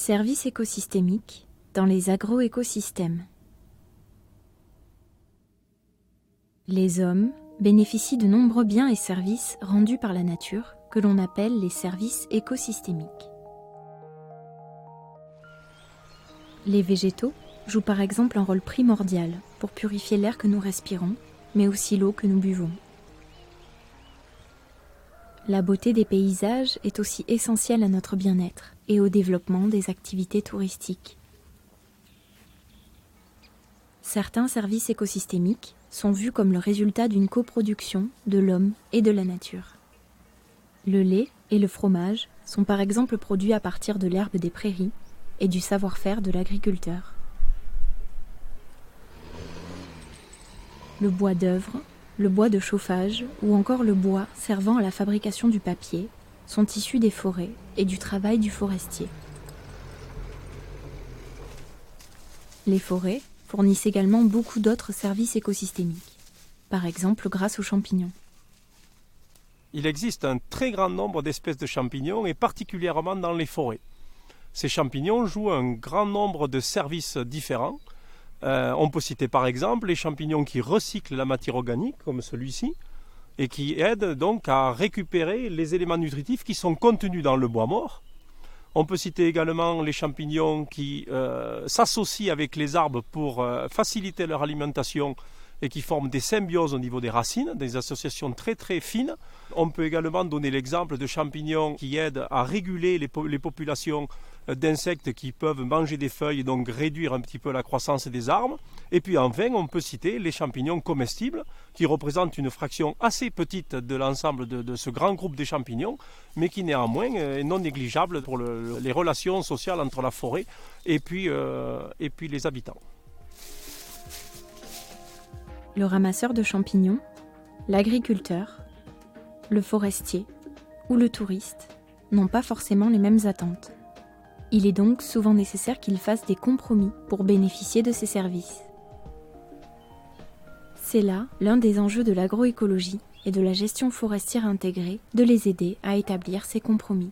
Services écosystémiques dans les agroécosystèmes. Les hommes bénéficient de nombreux biens et services rendus par la nature que l'on appelle les services écosystémiques. Les végétaux jouent par exemple un rôle primordial pour purifier l'air que nous respirons, mais aussi l'eau que nous buvons. La beauté des paysages est aussi essentielle à notre bien-être et au développement des activités touristiques. Certains services écosystémiques sont vus comme le résultat d'une coproduction de l'homme et de la nature. Le lait et le fromage sont par exemple produits à partir de l'herbe des prairies et du savoir-faire de l'agriculteur. Le bois d'œuvre, le bois de chauffage ou encore le bois servant à la fabrication du papier sont issus des forêts et du travail du forestier. Les forêts fournissent également beaucoup d'autres services écosystémiques, par exemple grâce aux champignons. Il existe un très grand nombre d'espèces de champignons et particulièrement dans les forêts. Ces champignons jouent un grand nombre de services différents. On peut citer par exemple les champignons qui recyclent la matière organique, comme celui-ci, et qui aident donc à récupérer les éléments nutritifs qui sont contenus dans le bois mort. On peut citer également les champignons qui s'associent avec les arbres pour faciliter leur alimentation et qui forment des symbioses au niveau des racines, des associations très très fines. On peut également donner l'exemple de champignons qui aident à réguler les populations d'insectes qui peuvent manger des feuilles et donc réduire un petit peu la croissance des arbres. Et puis enfin, on peut citer les champignons comestibles qui représentent une fraction assez petite de l'ensemble de ce grand groupe des champignons, mais qui néanmoins est non négligeable pour les relations sociales entre la forêt et puis les habitants. Le ramasseur de champignons, l'agriculteur, le forestier ou le touriste n'ont pas forcément les mêmes attentes. Il est donc souvent nécessaire qu'ils fassent des compromis pour bénéficier de ces services. C'est là l'un des enjeux de l'agroécologie et de la gestion forestière intégrée de les aider à établir ces compromis.